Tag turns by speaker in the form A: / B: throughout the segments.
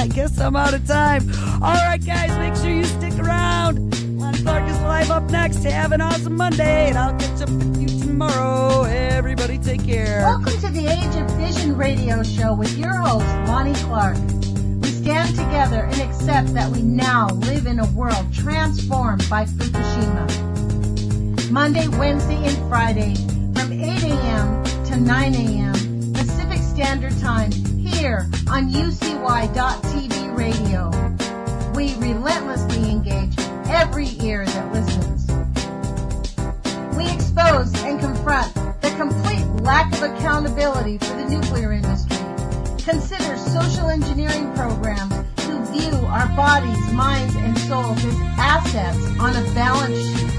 A: I guess I'm out of time. All right, guys, make sure you stick around. Lonnie Clark is live up next. Have an awesome Monday, and I'll catch up with you tomorrow. Everybody take care.
B: Welcome to the Age of Fission radio show with your host, Lonnie Clark. We stand together and accept that we now live in a world transformed by Fukushima. Monday, Wednesday, and Friday from 8 a.m. to 9 a.m. Pacific Standard Time here on UCY.TV radio. We relentlessly engage every ear that listens. We expose and confront the complete lack of accountability for the nuclear industry. Consider social engineering programs who view our bodies, minds, and souls as assets on a balance sheet.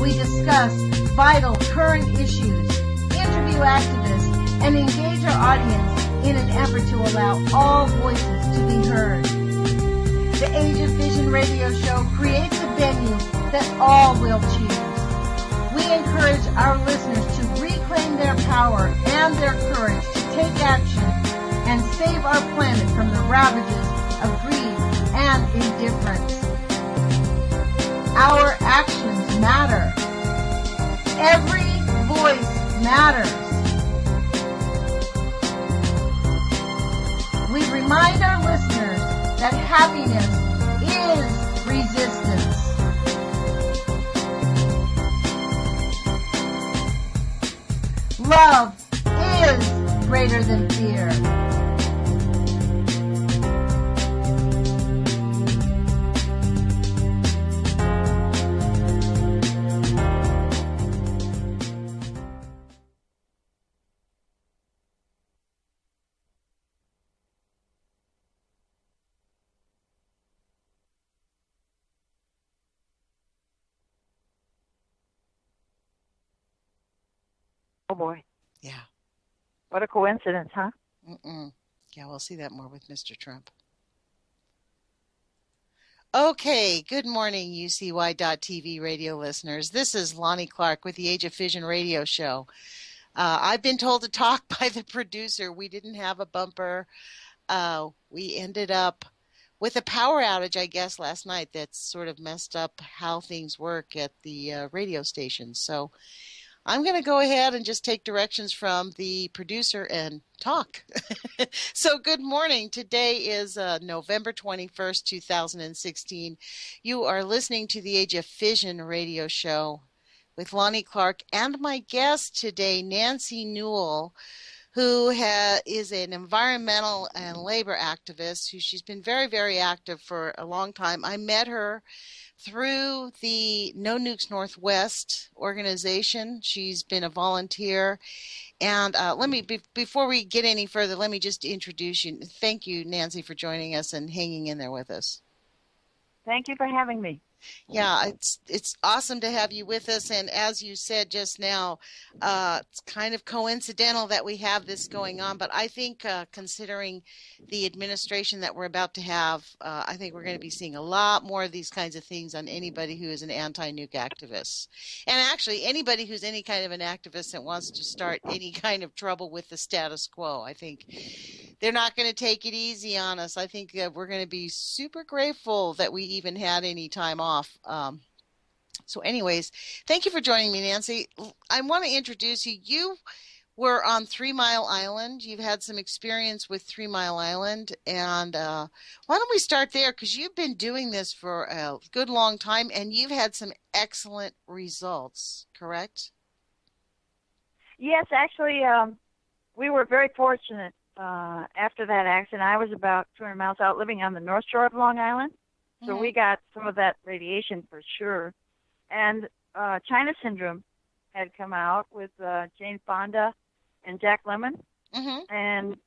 B: We discuss vital current issues, interview activists, and engage our audience in an effort to allow all voices to be heard. The Age of Fission radio show creates a venue that all will choose. We encourage our listeners to reclaim their power and their courage to take action and save our planet from the ravages of greed and indifference. Our actions matter. Every voice matters. We remind our listeners that happiness is resistance. Love is greater than fear.
C: Oh, boy.
D: Yeah.
C: What a coincidence, huh?
D: Yeah, we'll see that more with Mr. Trump. Okay, good morning, UCY.TV radio listeners. This is Lonnie Clark with the Age of Fission radio show. I've been told to talk by the producer. We didn't have a bumper. We ended up with a power outage, I guess, last night that's sort of messed up how things work at the radio station. So I'm going to go ahead and just take directions from the producer and talk. So good morning. Today is November 21st, 2016. You are listening to the Age of Fission radio show with Lonnie Clark and my guest today, Nancy Newell, who is an environmental and labor activist. She's been very, very active for a long time. I met her through the No Nukes Northwest organization. She's been a volunteer. And before we get any further, let me just introduce you. Thank you, Nancy, for joining us and hanging in there with us.
C: Thank you for having me.
D: Yeah, it's awesome to have you with us. And as you said just now, it's kind of coincidental that we have this going on. But I think considering the administration that we're about to have, I think we're going to be seeing a lot more of these kinds of things on anybody who is an anti-nuke activist. And actually, anybody who's any kind of an activist that wants to start any kind of trouble with the status quo. I think they're not going to take it easy on us. I think we're going to be super grateful that we even had any time off. So anyways, thank you for joining me, Nancy. I want to introduce you. You were on 3 Mile Island. You've had some experience with 3 Mile Island. And why don't we start there? Because you've been doing this for a good long time, and you've had some excellent results, correct?
C: Yes, actually, we were very fortunate after that accident. I was about 200 miles out living on the North Shore of Long Island. So we got some of that radiation for sure. And China Syndrome had come out with Jane Fonda and Jack Lemmon. And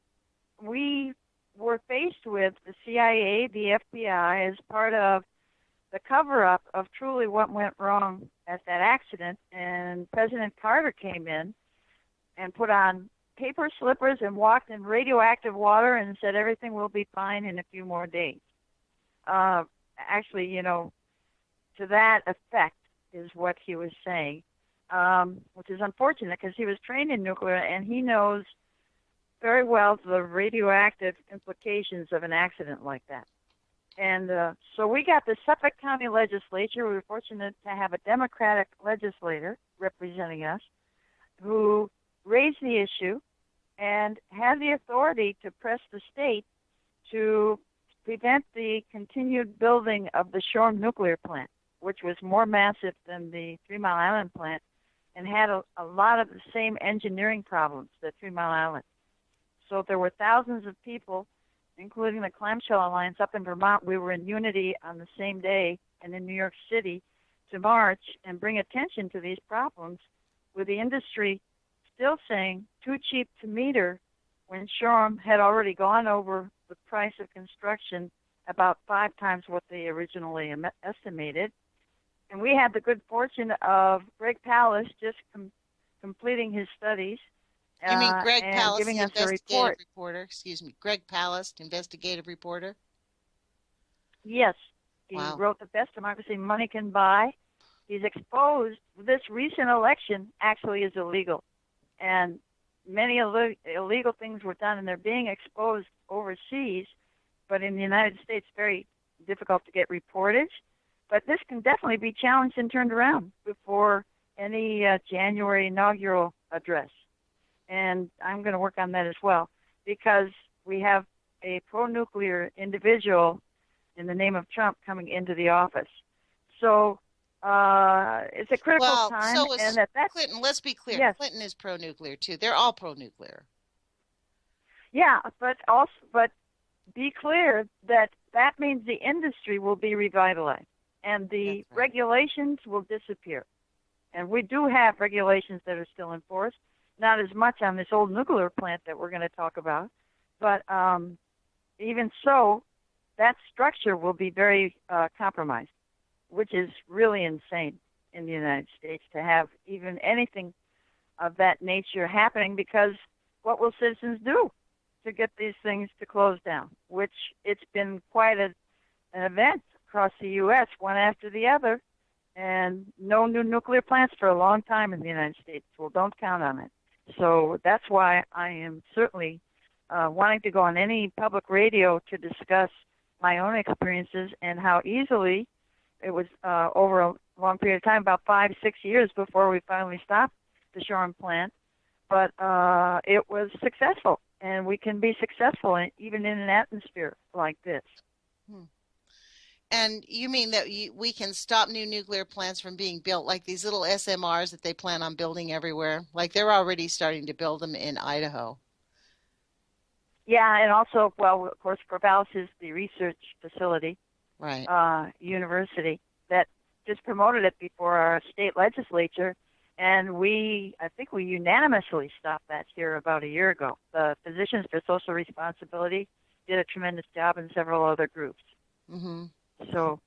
C: we were faced with the CIA, the FBI, as part of the cover-up of truly what went wrong at that accident. And President Carter came in and put on paper slippers and walked in radioactive water and said everything will be fine in a few more days. Actually, to that effect is what he was saying, which is unfortunate because he was trained in nuclear and he knows very well the radioactive implications of an accident like that. And so we got the Suffolk County Legislature. We were fortunate to have a Democratic legislator representing us who raised the issue and had the authority to press the state to prevent the continued building of the Shoreham nuclear plant, which was more massive than the 3 Mile Island plant and had a lot of the same engineering problems that 3 Mile Island. So there were thousands of people, including the Clamshell Alliance up in Vermont. We were in unity on the same day and in New York City to march and bring attention to these problems, with the industry still saying too cheap to meter when Shoreham had already gone over the price of construction about 5 times what they originally estimated. And we had the good fortune of Greg Pallas just completing his studies.
D: You mean Greg Pallas,
C: giving
D: the
C: us
D: investigative reporter? Excuse me, Greg Pallas, investigative reporter?
C: Yes. He
D: Wow.
C: wrote The Best Democracy Money Can Buy. He's exposed this recent election actually is illegal. And many illegal things were done, and they're being exposed overseas. But in the United States, very difficult to get reportage. But this can definitely be challenged and turned around before any January inaugural address. And I'm going to work on that as well, because we have a pro-nuclear individual in the name of Trump coming into the office. So it's a critical time.
D: So is
C: and that's
D: Clinton. Let's be clear.
C: Yes.
D: Clinton is pro-nuclear, too. They're all pro-nuclear.
C: Yeah, but be clear that means the industry will be revitalized and the regulations will disappear. And we do have regulations that are still enforced. Not as much on this old nuclear plant that we're going to talk about, but even so, that structure will be very compromised, which is really insane in the United States to have even anything of that nature happening, because what will citizens do to get these things to close down, which it's been quite an event across the U.S., one after the other, and no new nuclear plants for a long time in the United States. Well, don't count on it. So that's why I am certainly wanting to go on any public radio to discuss my own experiences and how easily it was over a long period of time, about 5-6 years before we finally stopped the Shoreham plant. But it was successful, and we can be successful even in an atmosphere like this.
D: And you mean that we can stop new nuclear plants from being built, like these little SMRs that they plan on building everywhere? Like they're already starting to build them in Idaho.
C: Yeah, and also, well, of course, Corvallis is the research facility,
D: right?
C: University that just promoted it before our state legislature, and I think we unanimously stopped that here about a year ago. The Physicians for Social Responsibility did a tremendous job, and several other groups.
D: Mm-hmm.
C: So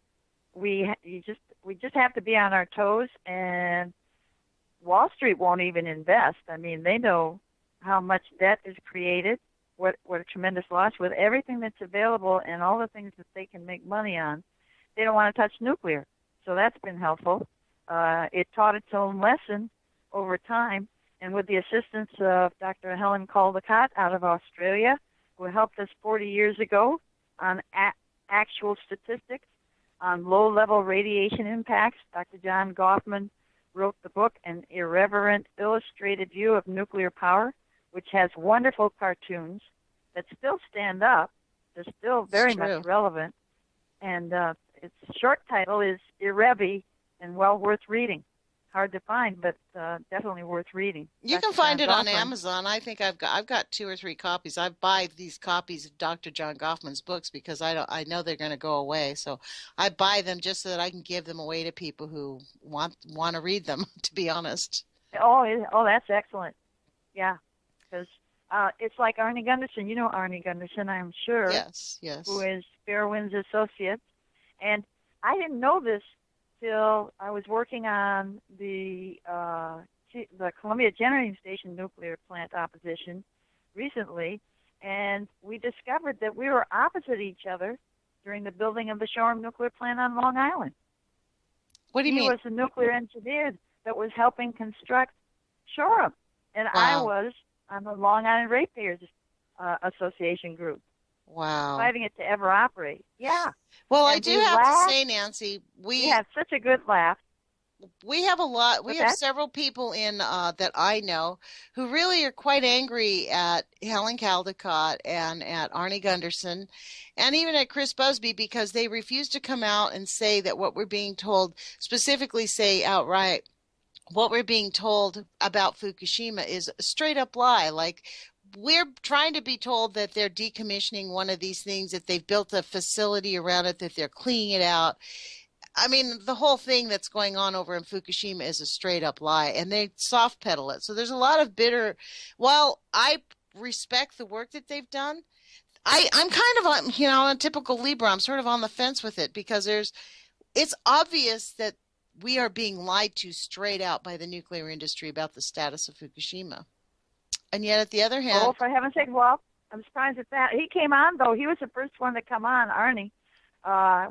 C: we just have to be on our toes, and Wall Street won't even invest. I mean, they know how much debt is created, what a tremendous loss with everything that's available and all the things that they can make money on. They don't want to touch nuclear, so that's been helpful. It taught its own lesson over time, and with the assistance of Dr. Helen Caldecott out of Australia, who helped us 40 years ago on actual statistics on low-level radiation impacts. Dr. John Goffman wrote the book, An Irreverent Illustrated View of Nuclear Power, which has wonderful cartoons that still stand up. They're still very much relevant. And its short title is Irrevi, and well worth reading. Hard to find, but definitely worth reading.
D: You can find it on Amazon. I think I've got 2 or 3 copies. I buy these copies of Dr. John Goffman's books because I know they're going to go away. So I buy them just so that I can give them away to people who want to read them. To be honest.
C: Oh, that's excellent. Yeah, because it's like Arnie Gunderson. You know Arnie Gunderson, I'm sure.
D: Yes.
C: Who is Fairwind's associate, and I didn't know this till I was working on the Columbia Generating Station nuclear plant opposition recently, and we discovered that we were opposite each other during the building of the Shoreham nuclear plant on Long Island.
D: What do you mean?
C: He was the nuclear engineer that was helping construct Shoreham, and
D: Wow.
C: I was on the Long Island ratepayers association group,
D: Wow.
C: fighting it to ever operate. Yeah.
D: Well, I
C: And
D: do
C: we
D: have to
C: laughed.
D: say, Nancy,
C: We had such a good laugh.
D: we have a lot. We
C: What's
D: have
C: that?
D: several people in that I know who really are quite angry at Helen Caldicott and at Arnie Gunderson, and even at Chris Busby because they refuse to come out and say that what we're being told, specifically say outright, what we're being told about Fukushima is a straight up lie. Like we're trying to be told that they're decommissioning one of these things, that they've built a facility around it, that they're cleaning it out. I mean, the whole thing that's going on over in Fukushima is a straight up lie, and they soft pedal it. So there's a lot of bitter. While I respect the work that they've done, I'm kind of on, a typical Libra. I'm sort of on the fence with it because it's obvious that we are being lied to straight out by the nuclear industry about the status of Fukushima. And yet, at the other hand,
C: Oh, for heaven's sake, well, I'm surprised at that. He came on, though. He was the first one to come on, Arnie,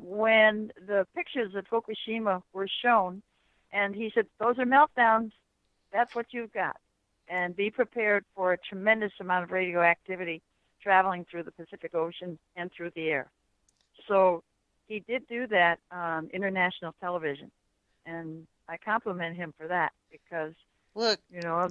C: when the pictures of Fukushima were shown. And he said, those are meltdowns. That's what you've got. And be prepared for a tremendous amount of radioactivity traveling through the Pacific Ocean and through the air. So he did do that on international television. And I compliment him for that because,
D: look,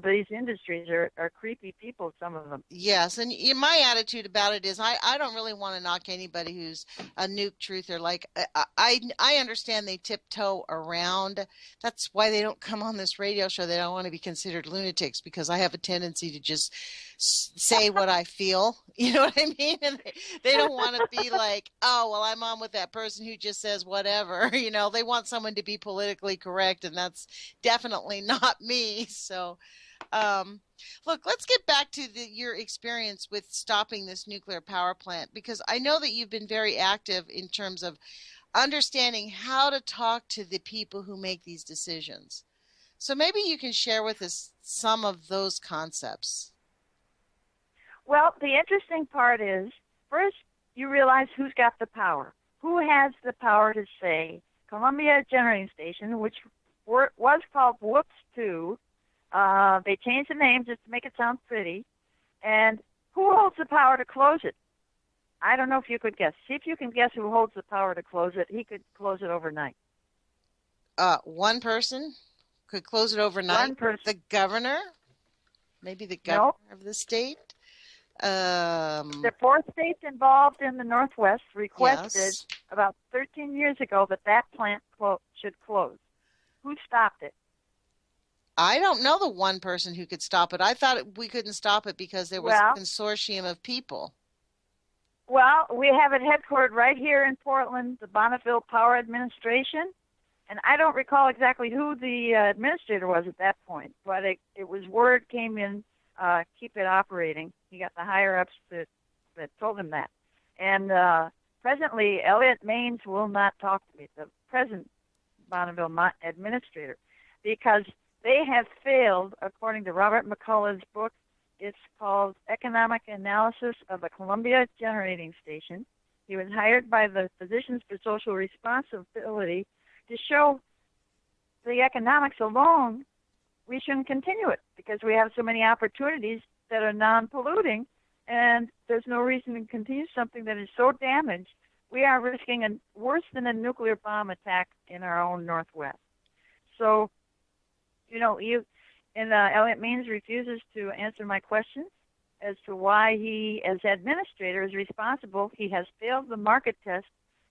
C: these industries are creepy people, some of them.
D: yes, and my attitude about it is I don't really want to knock anybody who's a nuke truther. Like I understand they tiptoe around. That's why they don't come on this radio show. They don't want to be considered lunatics because I have a tendency to just say what I feel. You know what I mean? And they don't want to be like, oh, well, I'm on with that person who just says whatever. They want someone to be politically correct, and that's definitely not me. So, look, let's get back to your experience with stopping this nuclear power plant, because I know that you've been very active in terms of understanding how to talk to the people who make these decisions. So maybe you can share with us some of those concepts.
C: Well, the interesting part is, first, you realize who's got the power. Who has the power to say, Columbia Generating Station, which was called Whoops 2, they changed the name just to make it sound pretty. And who holds the power to close it? I don't know if you could guess. See if you can guess who holds the power to close it. He could close it overnight.
D: One person could close it overnight.
C: One person.
D: The governor? Maybe the governor of the state?
C: The 4 states involved in the Northwest requested about 13 years ago that plant should close. Who stopped it?
D: I don't know the one person who could stop it. I thought we couldn't stop it because there was a consortium of people.
C: Well, we have it headquartered right here in Portland, the Bonneville Power Administration. And I don't recall exactly who the administrator was at that point, but it was word came in, keep it operating. He got the higher-ups that told him that. And presently, Elliot Maines will not talk to me, the present Bonneville administrator, because they have failed, according to Robert McCullough's book. It's called Economic Analysis of a Columbia Generating Station. He was hired by the Physicians for Social Responsibility to show the economics alone, we shouldn't continue it because we have so many opportunities that are non-polluting, and there's no reason to continue something that is so damaged. We are risking worse than a nuclear bomb attack in our own Northwest. So, Elliot Maines refuses to answer my questions as to why he, as administrator, is responsible. He has failed the market test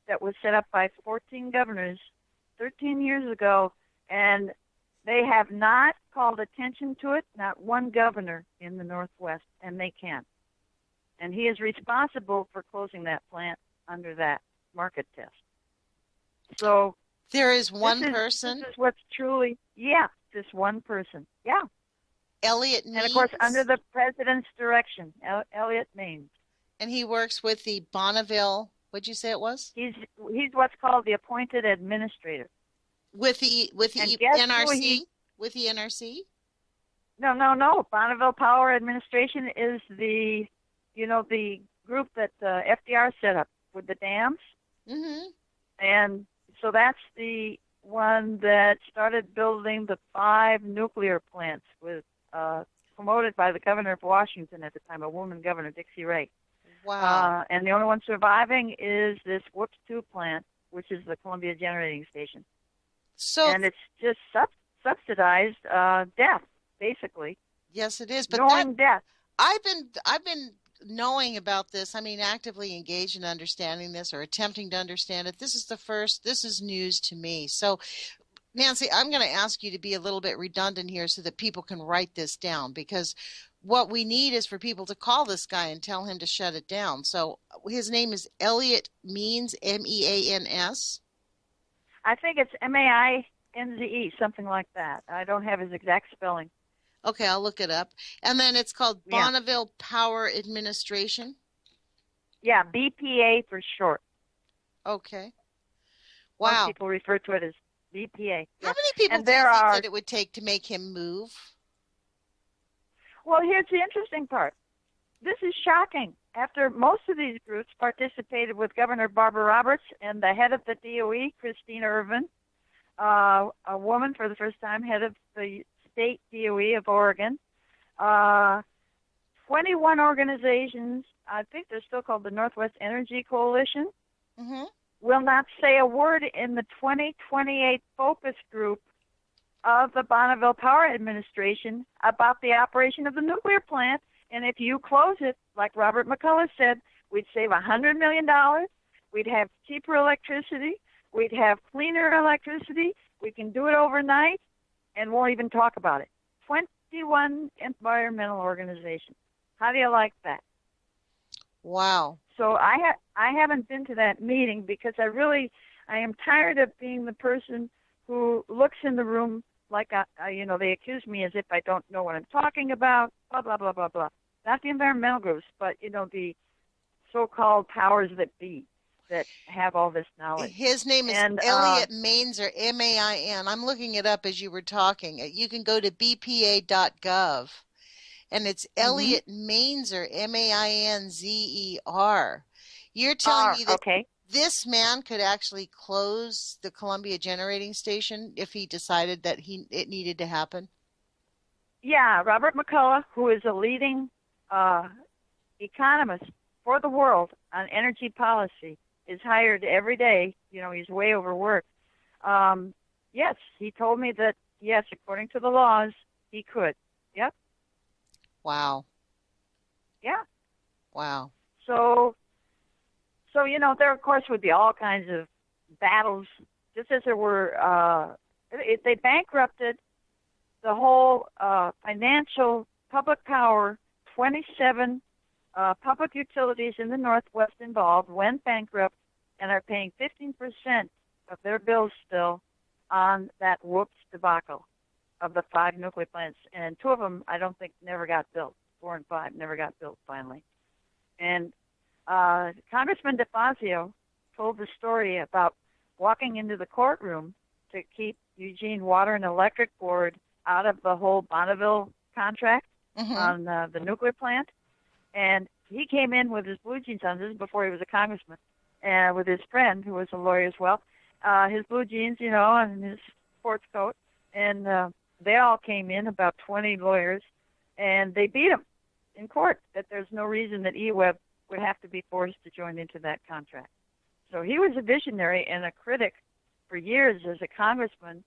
C: that was set up by 14 governors 13 years ago, and they have not called attention to it, not one governor in the Northwest, and they can't. And he is responsible for closing that plant under that market test. So
D: there is one person?
C: This is what's truly, this one person. Yeah.
D: Elliot Maines?
C: And, of course, under the president's direction, Elliot Maines.
D: And he works with the Bonneville, what'd you say it was?
C: He's what's called the appointed administrator.
D: With the NRC? With the NRC?
C: No. Bonneville Power Administration is the group that FDR set up with the dams.
D: Mm-hmm.
C: And so that's the one that started building the 5 nuclear plants with promoted by the governor of Washington at the time, a woman governor, Dixie Ray.
D: Wow.
C: And the only one surviving is this Whoops 2 plant, which is the Columbia Generating Station. And it's just subsidized death, basically.
D: Yes, it is. But
C: knowing death.
D: I've been knowing about this. I mean, actively engaged in understanding this or attempting to understand it. This is news to me. So, Nancy, I'm going to ask you to be a little bit redundant here so that people can write this down, because what we need is for people to call this guy and tell him to shut it down. So his name is Elliot Means, Means.
C: I think it's Mainze, something like that. I don't have his exact spelling.
D: Okay, I'll look it up. And then it's called Bonneville Power Administration?
C: Yeah, BPA for short.
D: Okay. Wow.
C: Most people refer to it as BPA.
D: How many people do you think that it would take to make him move?
C: Well, here's the interesting part. This is shocking. After most of these groups participated with Governor Barbara Roberts and the head of the DOE, Christina Irvin, a woman for the first time, head of the state DOE of Oregon, 21 organizations, I think they're still called the Northwest Energy Coalition, will not say a word in the 2028 focus group of the Bonneville Power Administration about the operation of the nuclear plant. And if you close it, like Robert McCullough said, we'd save $100 million, we'd have cheaper electricity, we'd have cleaner electricity, we can do it overnight, and won't even talk about it. 21 environmental organizations. How do you like that?
D: Wow.
C: So I haven't been to that meeting because I am tired of being the person who looks in the room like, they accuse me as if I don't know what I'm talking about, blah, blah, blah, blah, blah. Not the environmental groups, but, the so-called powers that be that have all this knowledge.
D: His name is Elliot Mains, or M-A-I-N. I'm looking it up as you were talking. You can go to bpa.gov, and it's Elliot Mainzer, M-A-I-N-Z-E-R. You're telling me that this man could actually close the Columbia Generating Station if he decided that it needed to happen?
C: Yeah, Robert McCullough, who is a leading economist for the world on energy policy, is hired every day. He's way overworked. Yes, he told me that, yes, according to the laws, he could. Yep.
D: Wow.
C: Yeah.
D: Wow.
C: So, there, of course, would be all kinds of battles, just as there were, they bankrupted the whole financial public power, 27 public utilities in the Northwest involved went bankrupt and are paying 15% of their bills still on that whoops debacle of the 5 nuclear plants. And 2 of them, I don't think, never got built. 4 and 5 never got built finally. And Congressman DeFazio told the story about walking into the courtroom to keep Eugene Water and Electric Board out of the whole Bonneville contract on the nuclear plant. And he came in with his blue jeans on. This is before he was a congressman, and with his friend, who was a lawyer as well. His blue jeans, and his sports coat. And they all came in, about 20 lawyers, and they beat him in court that there's no reason that EWEB would have to be forced to join into that contract. So he was a visionary and a critic for years as a congressman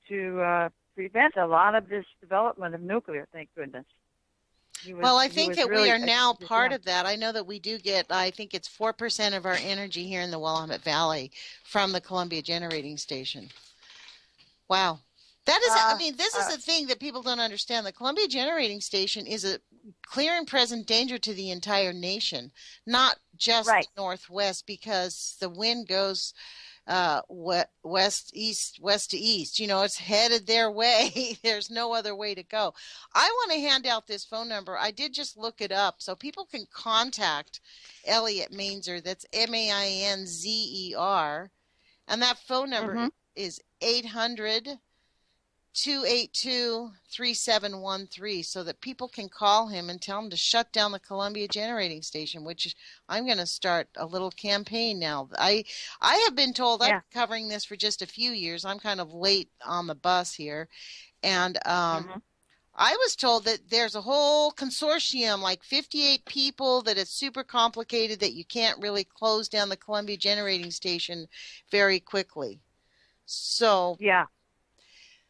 C: to prevent a lot of this development of nuclear, thank goodness.
D: I think that we are now part of that. I know that we do get, I think it's 4% of our energy here in the Willamette Valley from the Columbia Generating Station. Wow. That is, this is the thing that people don't understand. The Columbia Generating Station is a clear and present danger to the entire nation, not just the Northwest, because the wind goes west to east. It's headed their way. There's no other way to go. I want to hand out this phone number. I did just look it up so people can contact Elliot Mainzer. That's Mainzer. And that phone number is 800-282-3713, so that people can call him and tell him to shut down the Columbia Generating Station, which I'm going to start a little campaign now. I have been told I'm covering this for just a few years. I'm kind of late on the bus here. And I was told that there's a whole consortium, like 58 people, that it's super complicated, that you can't really close down the Columbia Generating Station very quickly. So,
C: Yeah.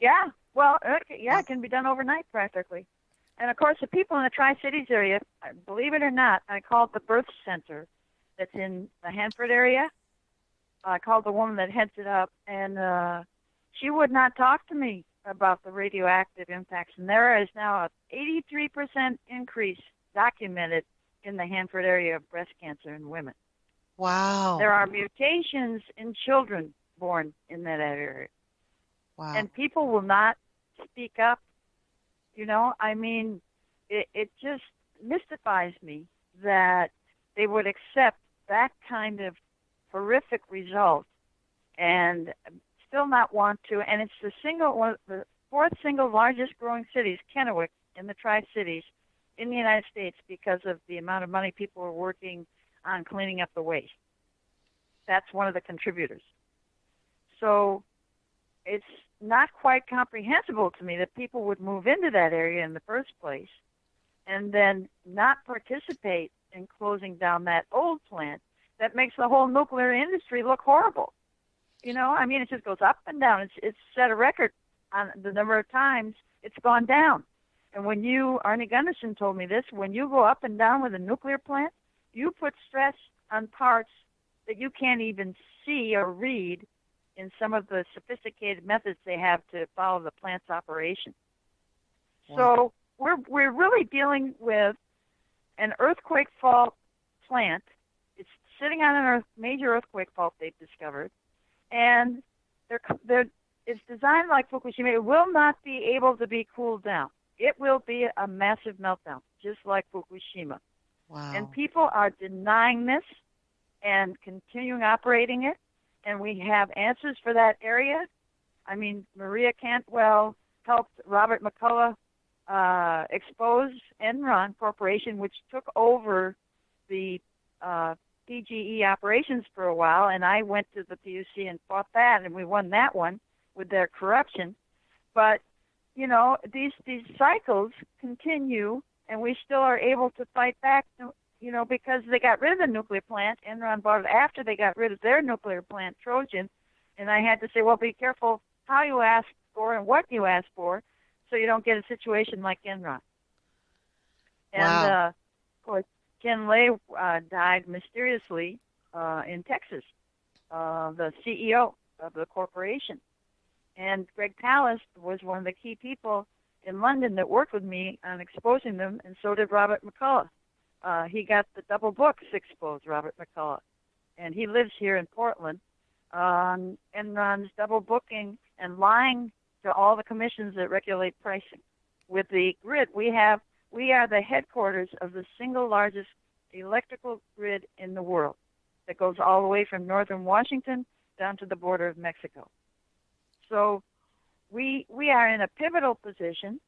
C: Yeah. Well, it can be done overnight practically. And of course, the people in the Tri-Cities area, believe it or not, I called the birth center that's in the Hanford area. I called the woman that heads it up, and she would not talk to me about the radioactive impacts. And there is now a 83% increase documented in the Hanford area of breast cancer in women.
D: wow.
C: There are mutations in children born in that area.
D: Wow.
C: And people will not speak up. I mean, it just mystifies me that they would accept that kind of horrific result and still not want to. And it's the fourth single largest growing cities, Kennewick, in the Tri-Cities in the United States, because of the amount of money people are working on cleaning up the waste. That's one of the contributors. So it's not quite comprehensible to me that people would move into that area in the first place and then not participate in closing down that old plant that makes the whole nuclear industry look horrible. I mean, it just goes up and down. It's set a record on the number of times it's gone down. And Arnie Gunderson told me this, when you go up and down with a nuclear plant, you put stress on parts that you can't even see or read in some of the sophisticated methods they have to follow the plant's operation. Wow. So we're really dealing with an earthquake fault plant. It's sitting on a major earthquake fault they've discovered, and it's designed like Fukushima. It will not be able to be cooled down. It will be a massive meltdown, just like Fukushima.
D: Wow.
C: And people are denying this and continuing operating it. And we have answers for that area. I mean, Maria Cantwell helped Robert McCullough expose Enron Corporation, which took over the PGE operations for a while, and I went to the PUC and fought that, and we won that one with their corruption. But, these cycles continue, and we still are able to fight back, because they got rid of the nuclear plant. Enron bought it after they got rid of their nuclear plant, Trojan. And I had to say, well, be careful how you ask for and what you ask for so you don't get a situation like Enron. And,
D: wow.
C: Of course, Ken Lay died mysteriously in Texas, the CEO of the corporation. And Greg Palast was one of the key people in London that worked with me on exposing them, and so did Robert McCullough. He got the double books exposed, Robert McCullough, and he lives here in Portland. Enron's double booking and lying to all the commissions that regulate pricing. With the grid, we are the headquarters of the single largest electrical grid in the world that goes all the way from northern Washington down to the border of Mexico. So we are in a pivotal position.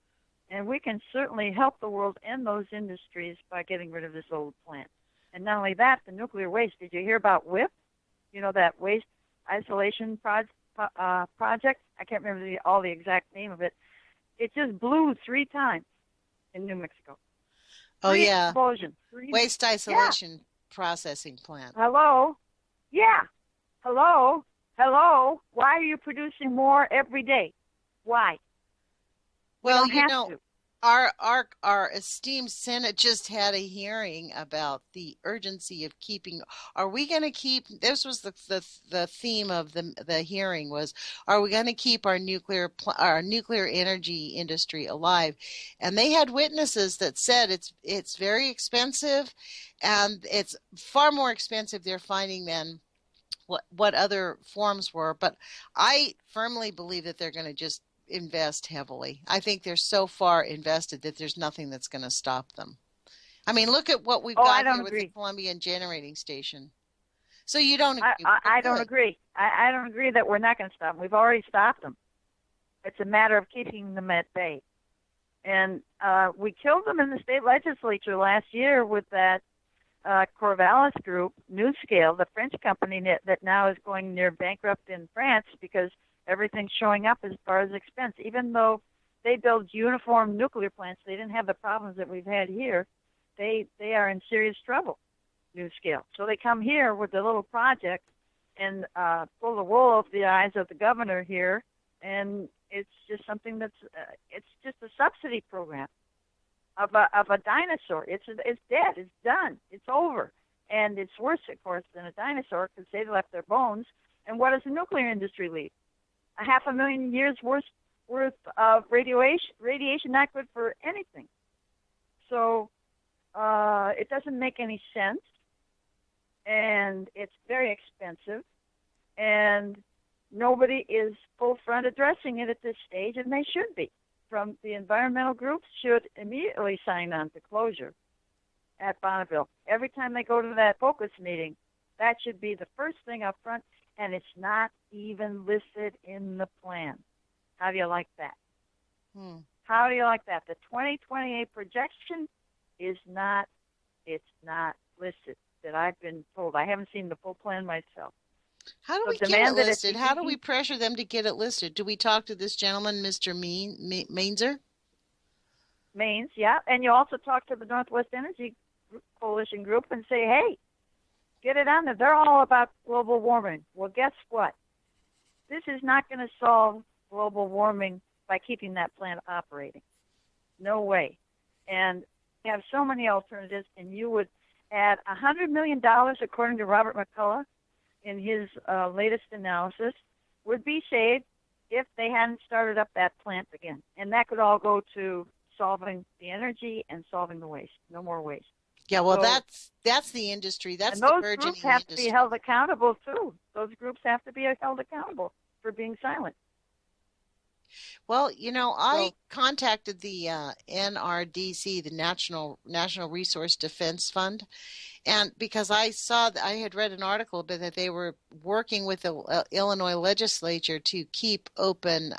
C: And we can certainly help the world end those industries by getting rid of this old plant. And not only that, the nuclear waste. Did you hear about WIP? That waste isolation project? I can't remember all the exact name of it. It just blew 3 times in New Mexico.
D: Oh, yeah.
C: Explosions.
D: Waste isolation processing plant.
C: Hello? Yeah. Hello? Why are you producing more every day? Why?
D: Well, our esteemed Senate just had a hearing about the urgency of keeping. Are we going to keep? This was the theme of the hearing was: are we going to keep our nuclear energy industry alive? And they had witnesses that said it's very expensive, and it's far more expensive. They're finding than what other forms were. But I firmly believe that they're going to just invest heavily. I think they're so far invested that there's nothing that's going to stop them. I mean, look at what we've got here with the Columbian Generating Station. So you don't agree?
C: I don't agree. I don't agree that we're not going to stop them. We've already stopped them. It's a matter of keeping them at bay. And we killed them in the state legislature last year with that Corvallis group, NuScale, the French company that now is going near bankrupt in France because everything's showing up as far as expense, even though they build uniform nuclear plants. They didn't have the problems that we've had here. They are in serious trouble, NuScale. So they come here with a little project and pull the wool over the eyes of the governor here, and it's just something that's it's just a subsidy program of a dinosaur. It's dead. It's done. It's over. And it's worse, of course, than a dinosaur because they left their bones. And what does the nuclear industry leave? 500,000 years worth of radiation not good for anything. So it doesn't make any sense, and it's very expensive, and nobody is full front addressing it at this stage, and they should be. From the environmental groups should immediately sign on to closure at Bonneville. Every time they go to that focus meeting, that should be the first thing up front, and it's not even listed in the plan. How do you like that? How do you like that? The 2028 projection it's not listed that I've been told. I haven't seen the full plan myself.
D: How do we get it listed? How do we pressure them to get it listed? Do we talk to this gentleman, Mr. Mainzer?
C: Maines, yeah. And you also talk to the Northwest Energy Coalition group and say, hey, get it on there. They're all about global warming. Well, guess what? This is not going to solve global warming by keeping that plant operating. No way. And we have so many alternatives, and you would add $100 million, according to Robert McCullough, in his latest analysis, would be saved if they hadn't started up that plant again. And that could all go to solving the energy and solving the waste. No more waste.
D: Yeah, well, so, that's the industry. That's the burgeoning industry.
C: And those groups have to be held accountable, too. Those groups have to be held accountable for being silent.
D: Well, I contacted the NRDC, the National Resource Defense Fund, and because I had read an article about that they were working with the Illinois legislature to keep open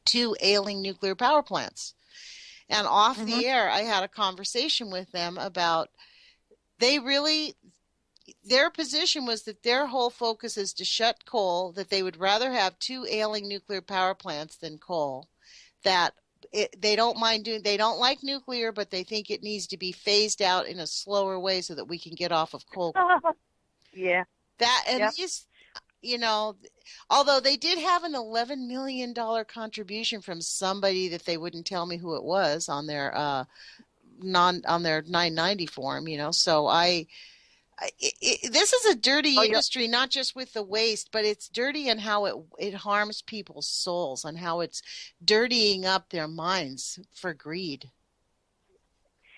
D: 2 ailing nuclear power plants. And off the air, I had a conversation with them about their position was that their whole focus is to shut coal, that they would rather have 2 ailing nuclear power plants than coal, that they don't like nuclear, but they think it needs to be phased out in a slower way so that we can get off of coal.
C: Yeah.
D: These, although they did have an $11 million contribution from somebody that they wouldn't tell me who it was on their on their 990 form, so this is a dirty industry, not just with the waste, but it's dirty in how it harms people's souls and how it's dirtying up their minds for greed.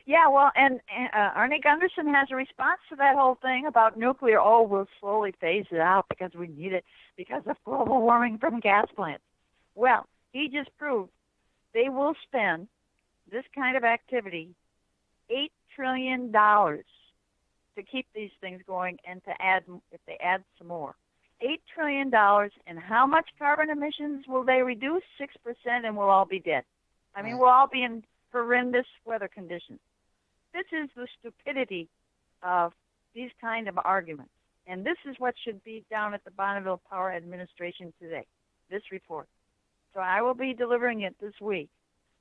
C: Yeah, well, and Arnie Gunderson has a response to that whole thing about nuclear. Oh, we'll slowly phase it out because we need it because of global warming from gas plants. Well, he just proved they will spend this kind of activity $8 trillion to keep these things going and to add, if they add some more. $8 trillion, and how much carbon emissions will they reduce? 6%, and we'll all be dead. I mean, we'll all be in horrendous weather conditions. This is the stupidity of these kind of arguments. And this is what should be down at the Bonneville Power Administration today, this report. So I will be delivering it this week.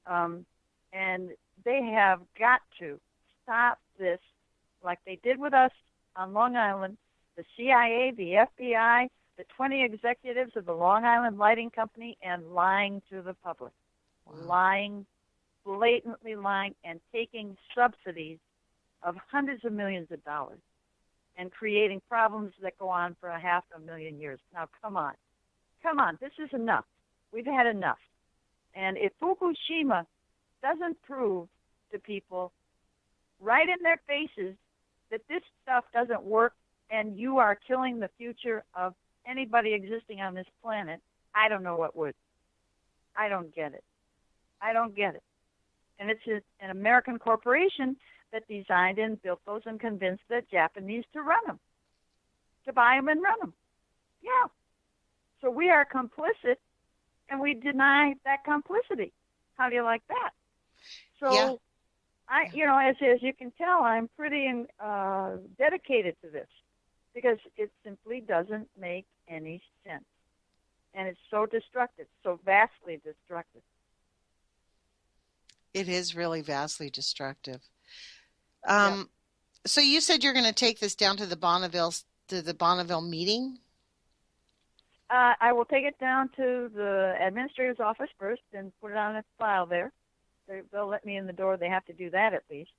C: And they have got to stop this like they did with us on Long Island, the CIA, the FBI, the 20 executives of the Long Island Lighting Company, and lying to the public. Lying, blatantly lying, and taking subsidies of hundreds of millions of dollars and creating problems that go on for 500,000 years. Now, come on. Come on. This is enough. We've had enough. And if Fukushima doesn't prove to people right in their faces that this stuff doesn't work and you are killing the future of anybody existing on this planet, I don't know what would. I don't get it. I don't get it. And it's an American corporation that designed and built those and convinced the Japanese to run them, to buy them and run them. Yeah. So we are complicit, and we deny that complicity. How do you like that? So, yeah. As you can tell, I'm pretty dedicated to this because it simply doesn't make any sense. And it's so destructive, so vastly destructive.
D: It is really vastly destructive.
C: Yep.
D: So you said you're going to take this down to the Bonneville meeting?
C: I will take it down to the administrator's office first and put it on its file there. They'll let me in the door. They have to do that at least,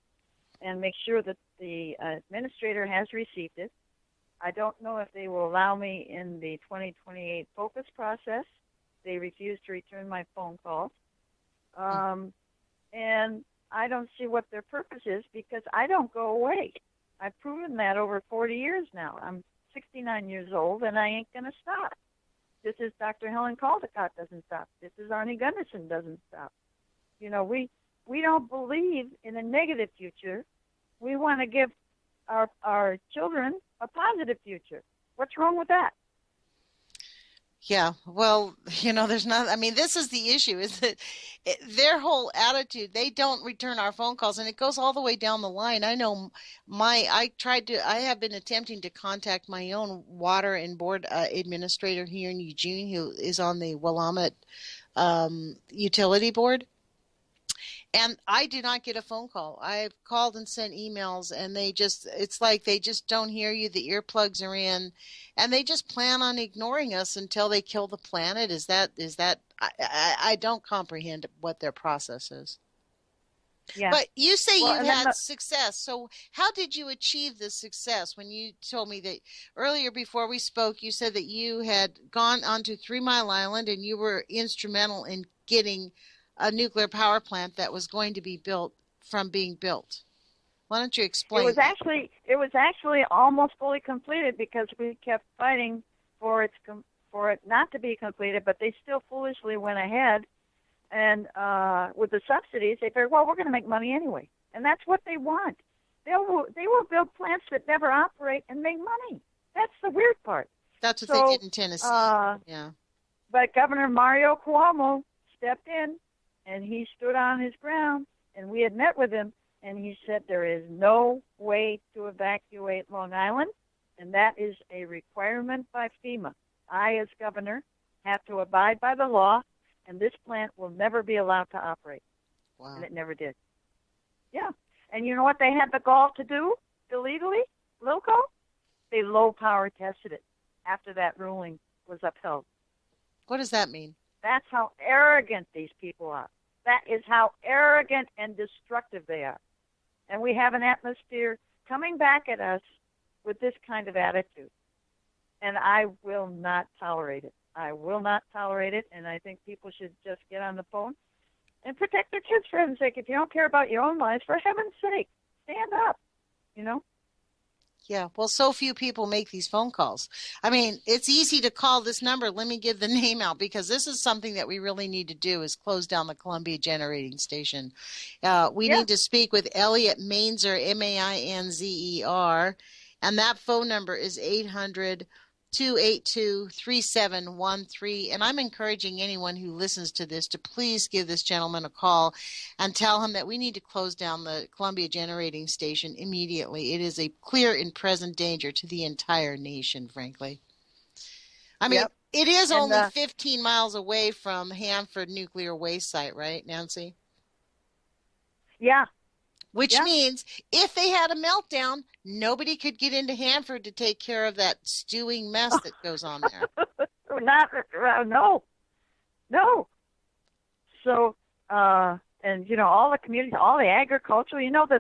C: and make sure that the administrator has received it. I don't know if they will allow me in the 2028 focus process. They refuse to return my phone calls. And I don't see what their purpose is because I don't go away. I've proven that over 40 years now. I'm 69 years old, and I ain't going to stop. This is Dr. Helen Caldecott doesn't stop. This is Arnie Gunderson doesn't stop. You know, we don't believe in a negative future. We want to give our children a positive future. What's wrong with that?
D: Yeah, well, there's not, I mean, this is the issue, is that their whole attitude, they don't return our phone calls, and it goes all the way down the line. I know I have been attempting to contact my own water and board administrator here in Eugene, who is on the Willamette utility board. And I do not get a phone call. I've called and sent emails, and it's like they just don't hear you. The earplugs are in, and they just plan on ignoring us until they kill the planet. Is that, I don't comprehend what their process is.
C: Yeah.
D: But you say you've had success. So how did you achieve this success? When you told me that earlier before we spoke, you said that you had gone onto 3 Mile Island and you were instrumental in getting a nuclear power plant that was going to be built from being built. Why don't you explain?
C: It was actually almost fully completed because we kept fighting for it not to be completed, but they still foolishly went ahead. And with the subsidies, they figured, well, we're going to make money anyway. And that's what they want. They will build plants that never operate and make money. That's the weird part.
D: That's what they did in Tennessee. Yeah.
C: But Governor Mario Cuomo stepped in, and he stood on his ground, and we had met with him, and he said there is no way to evacuate Long Island, and that is a requirement by FEMA. I, as governor, have to abide by the law, and this plant will never be allowed to operate.
D: Wow.
C: And it never did. Yeah. And you know what they had the gall to do illegally, Loco? They low-power tested it after that ruling was upheld.
D: What does that mean?
C: That's how arrogant these people are. That is how arrogant and destructive they are. And we have an atmosphere coming back at us with this kind of attitude. And I will not tolerate it. I will not tolerate it, and I think people should just get on the phone and protect their kids, for heaven's sake. If you don't care about your own lives, for heaven's sake, stand up,
D: Yeah, well, so few people make these phone calls. I mean, it's easy to call this number. Let me give the name out because this is something that we really need to do is close down the Columbia Generating Station. We need to speak with Elliot Mainzer, Mainzer, and that phone number is 800-282-3713. And I'm encouraging anyone who listens to this to please give this gentleman a call and tell him that we need to close down the Columbia Generating Station immediately. It is a clear and present danger to the entire nation, frankly. I mean, it is only 15 miles away from Hanford Nuclear Waste Site, right, Nancy?
C: Yeah.
D: Which means if they had a meltdown, nobody could get into Hanford to take care of that stewing mess that goes on there.
C: No. So, and all the communities, all the agriculture,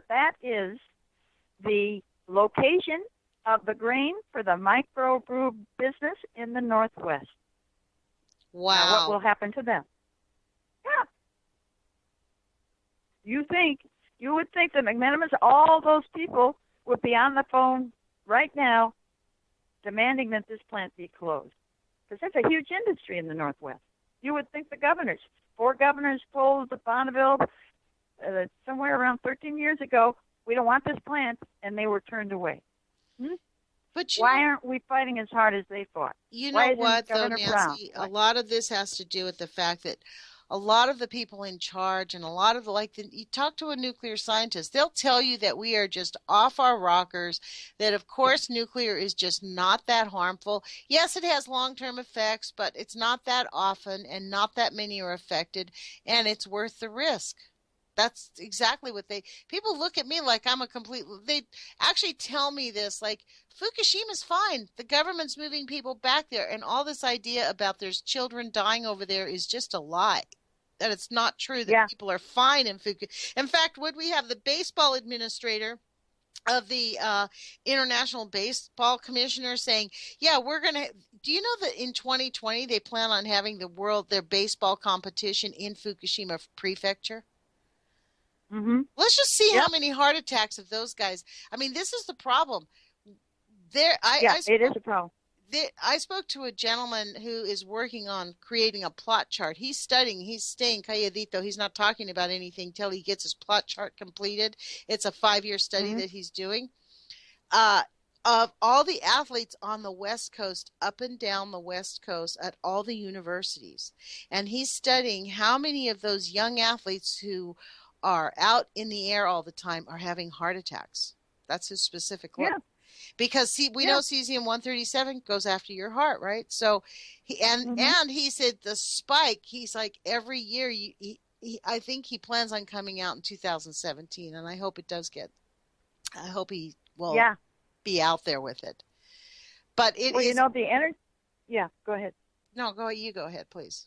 C: that is the location of the grain for the microbrew business in the Northwest.
D: Wow.
C: Now, what will happen to them? Yeah. You would think that McMenamin's, all those people would be on the phone right now demanding that this plant be closed. Because that's a huge industry in the Northwest. You would think the governors, 4 governors told the Bonneville somewhere around 13 years ago, we don't want this plant, and they were turned away.
D: But
C: why aren't we fighting as hard as they fought?
D: You know what, though, Nancy? A lot of this has to do with the fact that a lot of the people in charge and a lot of you talk to a nuclear scientist, they'll tell you that we are just off our rockers, that of course nuclear is just not that harmful. Yes, it has long-term effects, but it's not that often and not that many are affected, and it's worth the risk. That's exactly what people look at me like I'm they actually tell me this, like, Fukushima's fine. The government's moving people back there, and all this idea about there's children dying over there is just a lie. That it's not true that people are fine in Fukushima. In fact, would we have the baseball administrator of the International Baseball Commissioner saying, yeah, do you know that in 2020 they plan on having their baseball competition in Fukushima Prefecture?
C: Mm-hmm.
D: Let's just see how many heart attacks of those guys. I mean, this is the problem.
C: It is a problem.
D: I spoke to a gentleman who is working on creating a plot chart. He's staying calladito. He's not talking about anything till he gets his plot chart completed. It's a 5-year study that he's doing. Of all the athletes on the West Coast, up and down the West Coast at all the universities. And he's studying how many of those young athletes who are out in the air all the time are having heart attacks. That's his specific look. Yeah. Because we know cesium-137 goes after your heart, right? So, and he said the spike. He's like every year. I think he plans on coming out in 2017, and I hope it does get. I hope he will be out there with it. But
C: the energy. Yeah, go ahead.
D: No, you go ahead, please.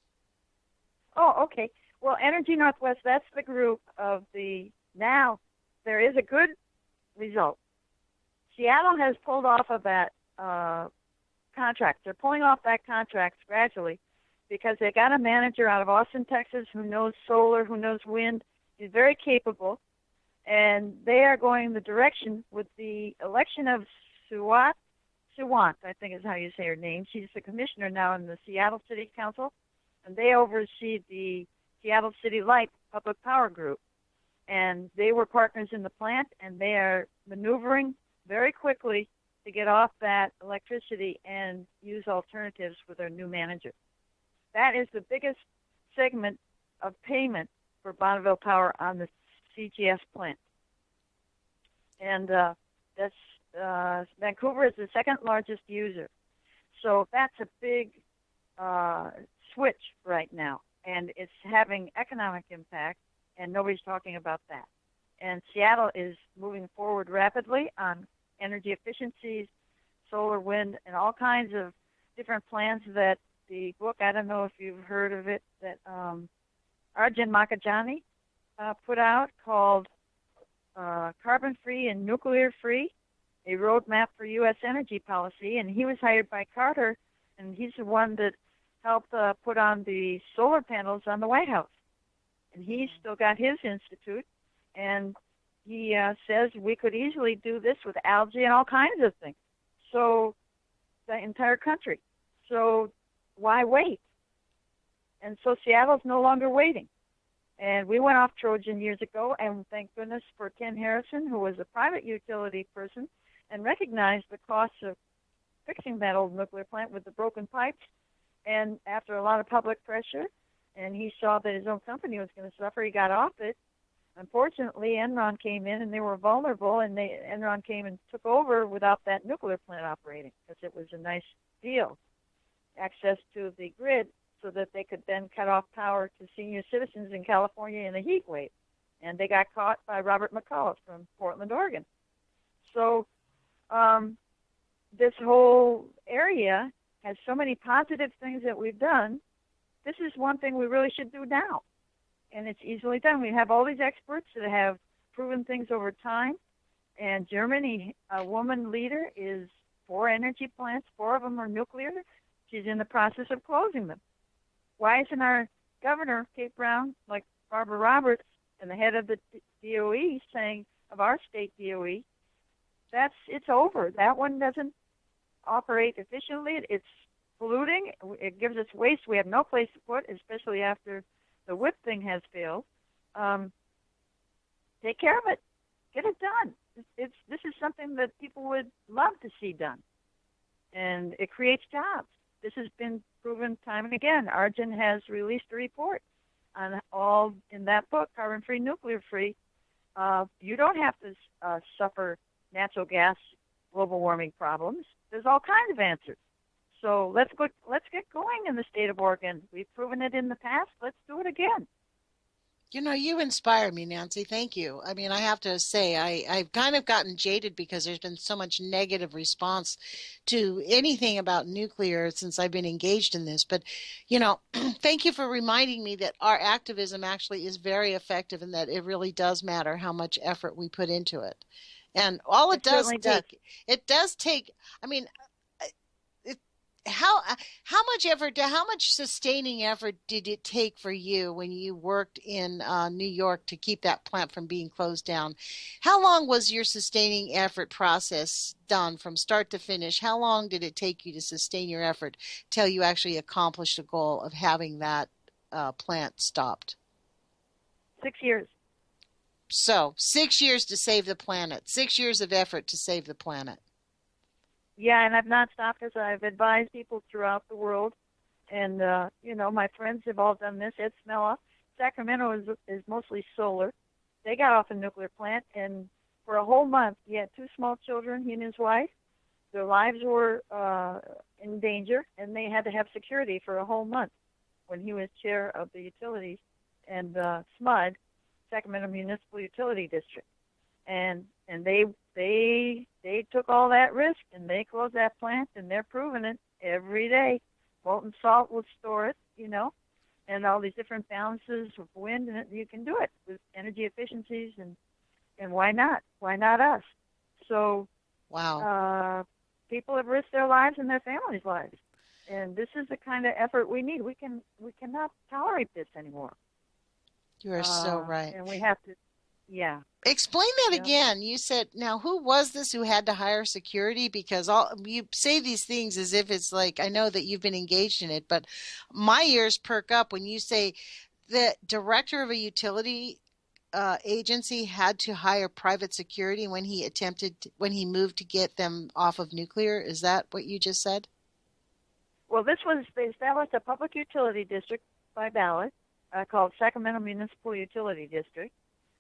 C: Oh, okay. Well, Energy Northwest. That's the group of now. There is a good result. Seattle has pulled off of that contract. They're pulling off that contract gradually because they got a manager out of Austin, Texas, who knows solar, who knows wind. He's very capable, and they are going the direction with the election of Suwant, I think is how you say her name. She's the commissioner now in the Seattle City Council, and they oversee the Seattle City Light Public Power Group. And they were partners in the plant, and they are maneuvering very quickly to get off that electricity and use alternatives with their new manager. That is the biggest segment of payment for Bonneville Power on the CGS plant. And Vancouver is the second largest user. So that's a big switch right now, and it's having economic impact, and nobody's talking about that. And Seattle is moving forward rapidly on energy efficiencies, solar, wind, and all kinds of different plans that the book, I don't know if you've heard of it, that Arjun Makajani put out called Carbon-Free and Nuclear-Free, a Roadmap for U.S. Energy Policy. And he was hired by Carter, and he's the one that helped put on the solar panels on the White House. And he's still got his institute. And he says we could easily do this with algae and all kinds of things. So the entire country. So why wait? And so Seattle's no longer waiting. And we went off Trojan years ago, and thank goodness for Ken Harrison, who was a private utility person and recognized the costs of fixing that old nuclear plant with the broken pipes. And after a lot of public pressure, and he saw that his own company was going to suffer, he got off it. Unfortunately, Enron came in, and they were vulnerable, and Enron came and took over without that nuclear plant operating because it was a nice deal, access to the grid, so that they could then cut off power to senior citizens in California in a heat wave. And they got caught by Robert McCullough from Portland, Oregon. So this whole area has so many positive things that we've done. This is one thing we really should do now. And it's easily done. We have all these experts that have proven things over time. And Germany, a woman leader, is 4 energy plants. 4 of them are nuclear. She's in the process of closing them. Why isn't our governor, Kate Brown, like Barbara Roberts, and the head of the DOE saying, of our state DOE, it's over. That one doesn't operate efficiently. It's polluting. It gives us waste we have no place to put, especially after the WIP thing has failed. Take care of it. Get it done. This is something that people would love to see done. And it creates jobs. This has been proven time and again. Arjun has released a report on all in that book, Carbon-Free, Nuclear-Free. You don't have to suffer natural gas global warming problems. There's all kinds of answers. So let's get going in the state of Oregon. We've proven it in the past. Let's do it again.
D: You inspire me, Nancy. Thank you. I mean, I have to say, I've kind of gotten jaded because there's been so much negative response to anything about nuclear since I've been engaged in this. But, thank you for reminding me that our activism actually is very effective and that it really does matter how much effort we put into it. And all
C: It certainly does.
D: it does take, I mean, how how much sustaining effort did it take for you when you worked in New York to keep that plant from being closed down? How long was your sustaining effort process done from start to finish? How long did it take you to sustain your effort till you actually accomplished the goal of having that plant stopped?
C: 6 years.
D: So 6 years to save the planet, 6 years of effort to save the planet.
C: Yeah, and I've not stopped as I've advised people throughout the world. And, my friends have all done this. Ed Smella, Sacramento is mostly solar. They got off a nuclear plant, and for a whole month, he had 2 small children, he and his wife. Their lives were in danger, and they had to have security for a whole month when he was chair of the utilities and SMUD, Sacramento Municipal Utility District. And they took all that risk, and they closed that plant, and they're proving it every day. Molten salt will store it, and all these different balances of wind, and you can do it with energy efficiencies, and why not? Why not us? So,
D: wow,
C: people have risked their lives and their families' lives, and this is the kind of effort we need. We cannot tolerate this anymore.
D: You are so right.
C: And we have to. Yeah.
D: Explain that again. You said, now who was this who had to hire security? Because you say these things as if it's like, I know that you've been engaged in it, but my ears perk up when you say the director of a utility agency had to hire private security when when he moved to get them off of nuclear. Is that what you just said?
C: Well, they established a public utility district by ballot called Sacramento Municipal Utility District.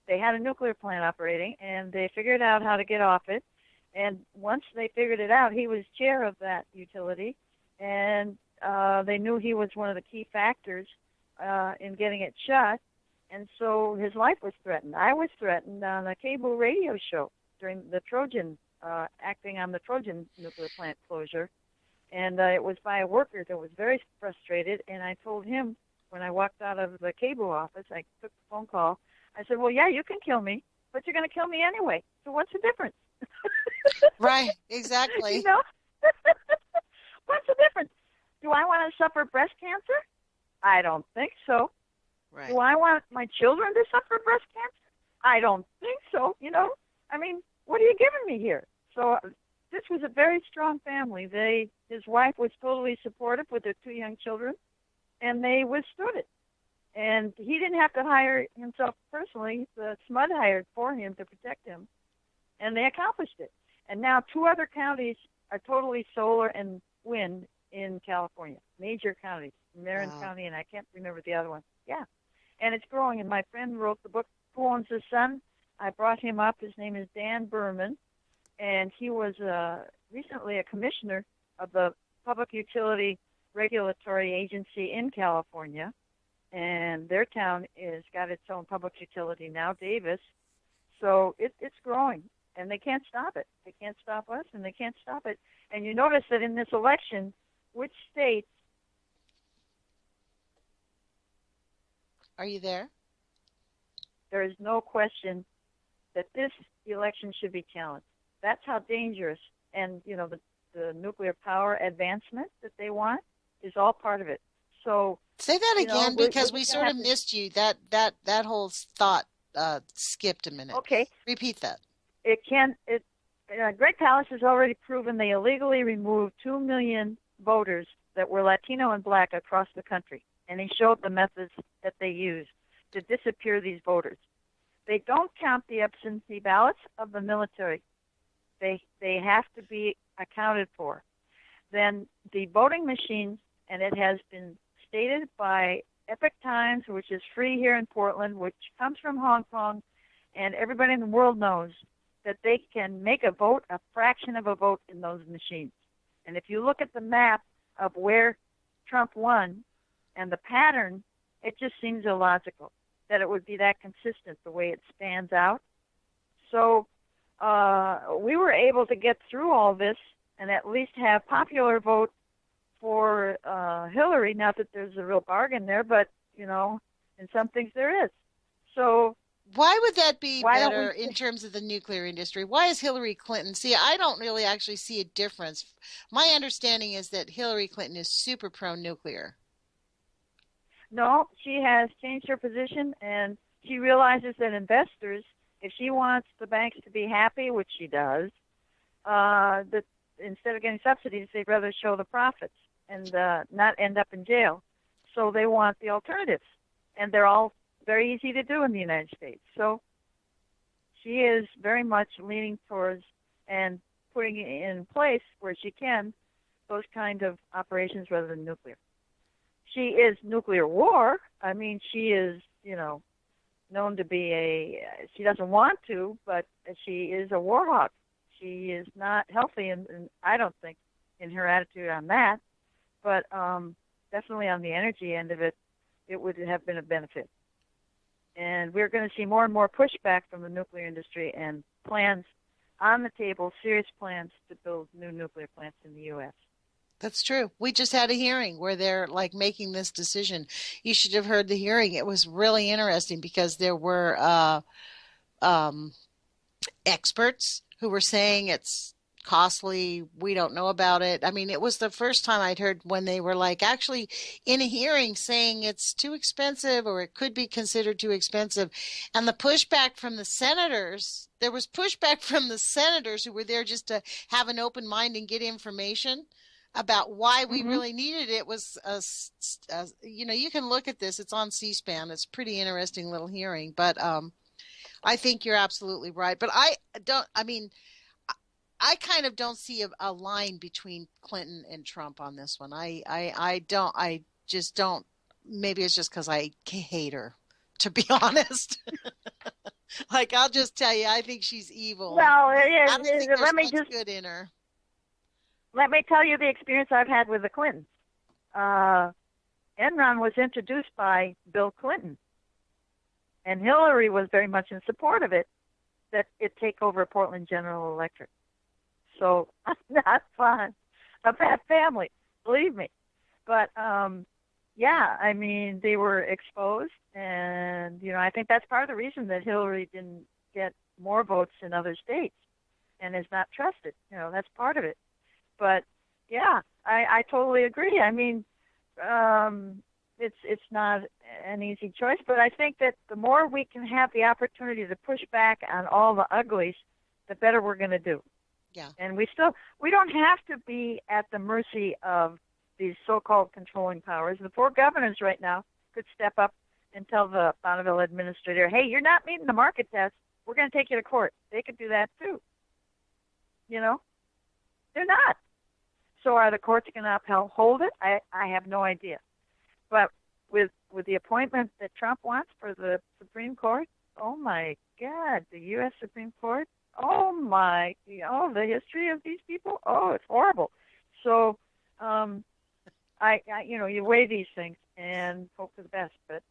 C: They had a nuclear plant operating, and they figured out how to get off it. And once they figured it out, he was chair of that utility, and they knew he was one of the key factors in getting it shut. And so his life was threatened. I was threatened on a cable radio show during the Trojan, acting on the Trojan nuclear plant closure. And it was by a worker that was very frustrated, and I told him when I walked out of the cable office, I took the phone call. I said, well, yeah, you can kill me, but you're going to kill me anyway. So what's the difference?
D: Right, exactly.
C: What's the difference? Do I want to suffer breast cancer? I don't think so.
D: Right.
C: Do I want my children to suffer breast cancer? I don't think so. I mean, what are you giving me here? So this was a very strong family. His wife was totally supportive with their 2 young children, and they withstood it. And he didn't have to hire himself personally. The SMUD hired for him to protect him, and they accomplished it. And now 2 other counties are totally solar and wind in California, major counties, Marin County, and I can't remember the other one. Yeah, and it's growing. And my friend wrote the book, Who Owns the Sun? I brought him up. His name is Dan Berman, and he was recently a commissioner of the Public Utility Regulatory Agency in California. And their town is got its own public utility now, Davis. So it's growing, and they can't stop it. They can't stop us, and they can't stop it. And you notice that in this election, which states...
D: Are you there?
C: There is no question that this election should be challenged. That's how dangerous, and, the nuclear power advancement that they want is all part of it. So...
D: Say that again, because we sort of missed you. That whole thought skipped a minute.
C: Okay.
D: Repeat that.
C: Greg Palast has already proven they illegally removed 2 million voters that were Latino and black across the country. And he showed the methods that they used to disappear these voters. They don't count the absentee ballots of the military. They have to be accounted for. Then the voting machines, and it has been stated by Epoch Times, which is free here in Portland, which comes from Hong Kong, and everybody in the world knows that they can make a vote, a fraction of a vote in those machines. And if you look at the map of where Trump won and the pattern, it just seems illogical. that it would be that consistent the way it stands out. So we were able to get through all this and at least have popular vote for Hillary. Not that there's a real bargain there, but, you know, in some things there is. So
D: why would that be
C: why
D: better
C: don't we...
D: in terms of the nuclear industry? Why is Hillary Clinton? See, I don't really actually see a difference. My understanding is that Hillary Clinton is super pro-nuclear.
C: No, she has changed her position, and she realizes that investors, if she wants the banks to be happy, which she does, that instead of getting subsidies, they'd rather show the profits and not end up in jail. So they want the alternatives, and they're all very easy to do in the United States. So she is very much leaning towards and putting in place where she can those kind of operations rather than nuclear. She is nuclear war. I mean, she is, you know, known to be she doesn't want to, but she is a war hawk. She is not healthy, and I don't think, in her attitude on that, but definitely on the energy end of it, it would have been a benefit. And we're going to see more and more pushback from the nuclear industry and plans on the table, serious plans to build new nuclear plants in the U.S.
D: That's true. We just had a hearing where they're like making this decision. You should have heard the hearing. It was really interesting because there were experts who were saying it's costly. We don't know about it. I mean, it was the first time I'd heard when they were like actually in a hearing saying it's too expensive or it could be considered too expensive. And the pushback from the senators, there was pushback from the senators who were there just to have an open mind and get information about why we really needed it. Was, you know, you can look at this. It's on C-SPAN. It's a pretty interesting little hearing. But I think you're absolutely right. But I kind of don't see a line between Clinton and Trump on this one. I just don't. Maybe it's just because I hate her, to be honest. Like, I'll just tell you, I think she's evil.
C: Well,
D: I don't think there's much good in her.
C: Let me tell you the experience I've had with the Clintons. Enron was introduced by Bill Clinton, and Hillary was very much in support of it, that it take over Portland General Electric. So I'm not fond of that family, believe me. But, yeah, I mean, they were exposed, and, you know, I think that's part of the reason that Hillary didn't get more votes in other states and is not trusted. You know, that's part of it. But yeah, I totally agree. I mean, it's not an easy choice, but I think that the more we can have the opportunity to push back on all the uglies, the better we're going to do.
D: Yeah. And
C: we don't have to be at the mercy of these so-called controlling powers. The 4 governors right now could step up and tell the Bonneville administrator, hey, you're not meeting the market test. We're going to take you to court. They could do that too. You know? They're not. So are the courts going to uphold it? I have no idea. But with the appointment that Trump wants for the Supreme Court, oh my God, the U.S. Supreme Court, oh my, the history of these people, oh, it's horrible. So, you weigh these things and hope for the best, but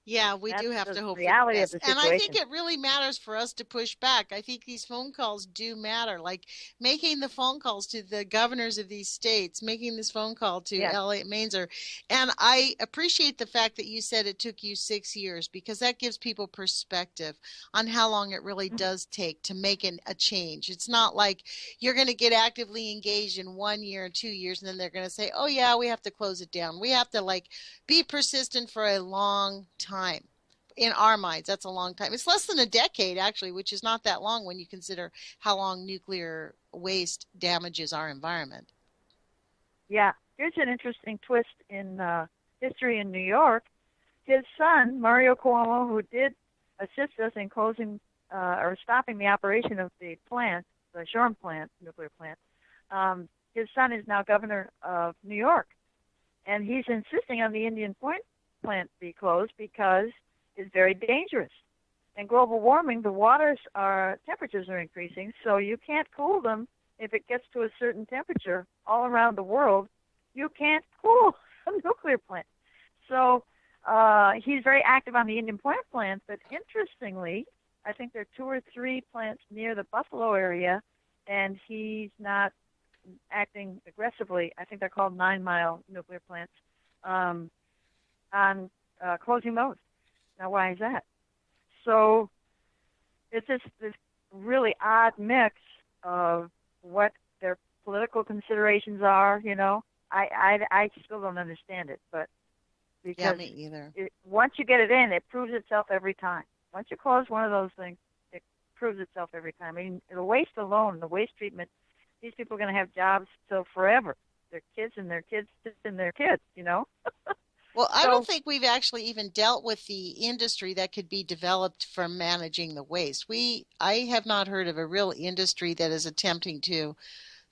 D: yeah, we do have to hope for the
C: best.
D: And I think it really matters for us to push back. I think these phone calls do matter, like making the phone calls to the governors of these states, making this phone call to Elliot Mainzer. And I appreciate the fact that you said it took you 6 years, because that gives people perspective on how long it really does take to make a change. It's not like you're going to get actively engaged in 1 year or 2 years, and then they're going to say, oh, yeah, we have to close it down. We have to be persistent for a long time. In our minds, that's a long time. It's less than a decade, actually, which is not that long when you consider how long nuclear waste damages our environment.
C: Yeah, here's an interesting twist in history in New York. His son, Mario Cuomo, who did assist us in closing or stopping the operation of the plant, the Shoreham plant, nuclear plant, his son is now governor of New York. And he's insisting on the Indian Point plant be closed because it's very dangerous. And global warming, the temperatures are increasing, so you can't cool them. If it gets to a certain temperature all around the world, you can't cool a nuclear plant. So He's very active on the Indian Point plant, but interestingly, I think there are 2 or 3 plants near the Buffalo area, and he's not acting aggressively. I think they're called 9-mile nuclear plants, on closing those. Now, why is that? So it's this really odd mix of what their political considerations are, you know. I still don't understand it, but because
D: me either.
C: Once you get it in, it proves itself every time. Once you close one of those things, it proves itself every time. I mean, the waste alone, the waste treatment, these people are going to have jobs till forever. Their kids and their kids and their kids, you know.
D: Well, I don't think we've actually even dealt with the industry that could be developed for managing the waste. I have not heard of a real industry that is attempting to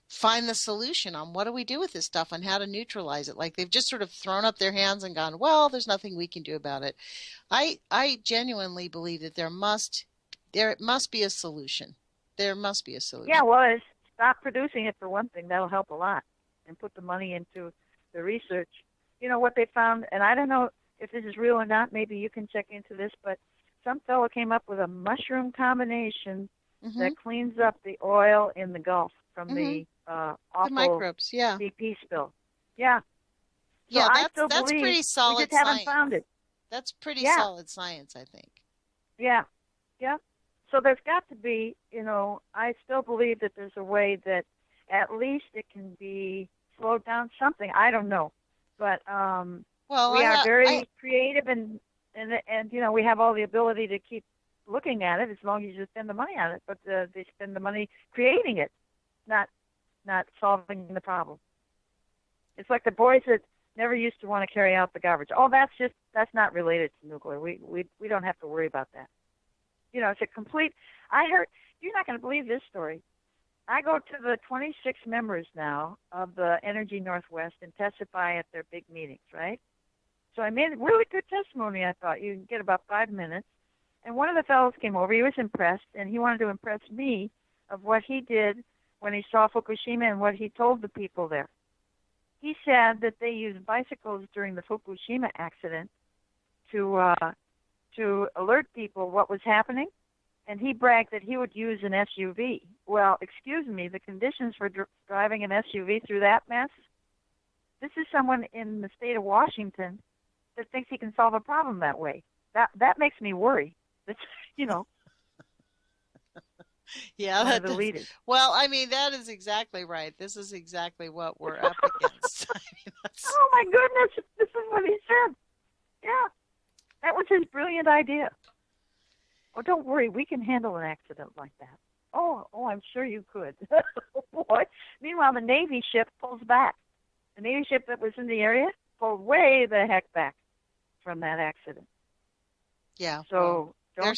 D: find the solution on what do we do with this stuff and how to neutralize it. Like they've just sort of thrown up their hands and gone, well, there's nothing we can do about it. I genuinely believe that there must be a solution. There must be a solution.
C: Yeah, well, stop producing it for one thing. That'll help a lot. And put the money into the research. You know what they found, and I don't know if this is real or not. Maybe you can check into this, but some fellow came up with a mushroom combination that cleans up the oil in the Gulf from the awful
D: microbes,
C: BP spill. Yeah. So
D: yeah,
C: that's
D: pretty solid.
C: We just haven't found it.
D: That's pretty solid science, I think.
C: Yeah, yeah. So there's got to be, you know, I still believe that there's a way that at least it can be slowed down. Something I don't know. But we are very creative, and you know, we have all the ability to keep looking at it as long as you spend the money on it. But they spend the money creating it, not solving the problem. It's like the boys that never used to want to carry out the garbage. Oh, that's not related to nuclear. We don't have to worry about that. You know, it's a complete. I heard, you're not going to believe this story. I go to the 26 members now of the Energy Northwest and testify at their big meetings, right? So I made really good testimony, I thought. You can get about 5 minutes. And one of the fellows came over. He was impressed, and he wanted to impress me of what he did when he saw Fukushima and what he told the people there. He said that they used bicycles during the Fukushima accident to alert people what was happening. And he bragged that he would use an SUV. Well, excuse me, the conditions for driving an SUV through that mess? This is someone in the state of Washington that thinks he can solve a problem that way. That makes me worry. That's, you know.
D: Yeah,
C: one of the leaders.
D: Well, I mean, that is exactly right. This is exactly what we're up against. I mean,
C: oh, my goodness. This is what he said. Yeah. That was his brilliant idea. Oh, don't worry. We can handle an accident like that. Oh, I'm sure you could. Boy. Meanwhile, the Navy ship pulls back. The Navy ship that was in the area pulled way the heck back from that accident.
D: Yeah.
C: So
D: they're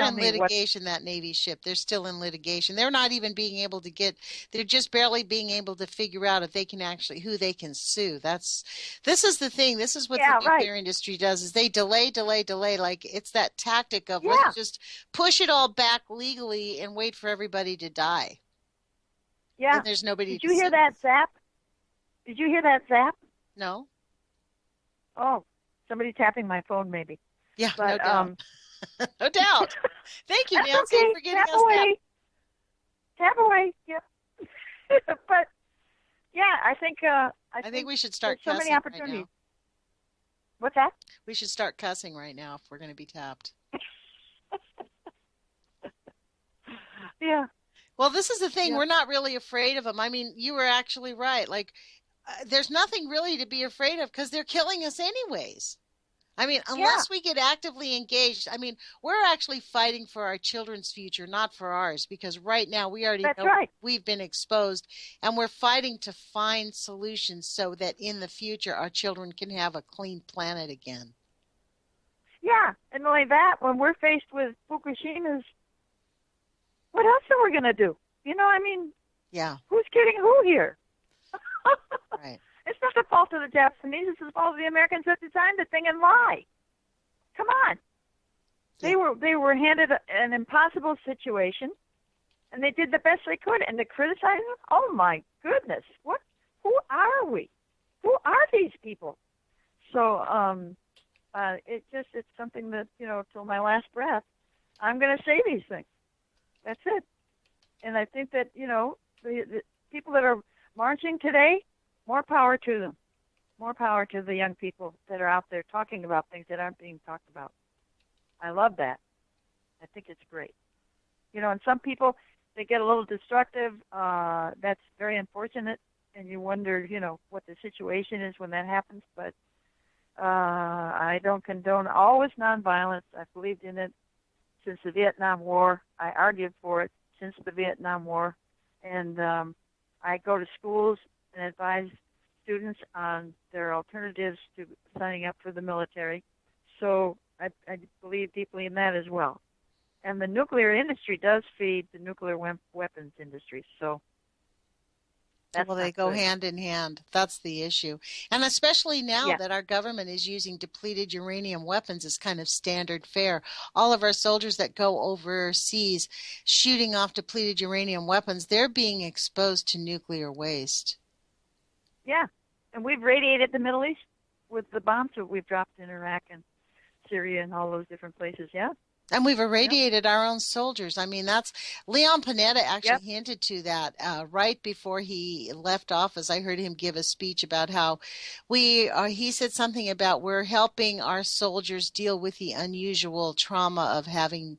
D: in litigation, that Navy ship. They're still in litigation. They're not even being able to they're just barely being able to figure out if they can who they can sue. This is the thing. This is what the nuclear industry does, is they delay. Like it's that tactic of let's just push it all back legally and wait for everybody to die.
C: Yeah.
D: And there's nobody.
C: Did you hear that zap? Did you hear that zap?
D: No.
C: Oh, somebody tapping my phone maybe.
D: Yeah,
C: but,
D: no doubt. No doubt. Thank you, Nancy,
C: okay.
D: for getting us
C: away. Tap away. Yeah. But yeah, I think
D: we should start cussing
C: so many opportunities.
D: right now.
C: What's that?
D: We should start cussing right now if we're going to be tapped.
C: Yeah.
D: Well, this is the thing.
C: Yeah.
D: We're not really afraid of them. I mean, you were actually right. Like, there's nothing really to be afraid of because they're killing us anyways. I mean, unless we get actively engaged, I mean, we're actually fighting for our children's future, not for ours, because right now we already know we've been exposed, and we're fighting to find solutions so that in the future our children can have a clean planet again.
C: Yeah, and not only that, when we're faced with Fukushima's, what else are we going to do? You know, I mean, who's kidding who here?
D: Right.
C: It's not the fault of the Japanese. It's the fault of the Americans that designed the thing and lie. Come on. Yeah. They were handed an impossible situation, and they did the best they could. And to criticize them, oh my goodness, who are we? Who are these people? So It's something that, till my last breath, I'm going to say these things. That's it. And I think that, the people that are marching today, more power to them. More power to the young people that are out there talking about things that aren't being talked about. I love that. I think it's great. And some people, they get a little destructive. That's very unfortunate. And you wonder, what the situation is when that happens. But I don't condone always nonviolence. I've believed in it since the Vietnam War. I argued for it since the Vietnam War. And I go to schools and advise students on their alternatives to signing up for the military. So I believe deeply in that as well. And the nuclear industry does feed the nuclear weapons industry. So
D: well, they go hand in hand. That's the issue. And especially now that our government is using depleted uranium weapons as kind of standard fare. All of our soldiers that go overseas shooting off depleted uranium weapons, they're being exposed to nuclear waste.
C: Yeah. And we've radiated the Middle East with the bombs that we've dropped in Iraq and Syria and all those different places. Yeah.
D: And we've irradiated our own soldiers. I mean, that's Leon Panetta actually hinted to that right before he left office. I heard him give a speech about how he said something about we're helping our soldiers deal with the unusual trauma of having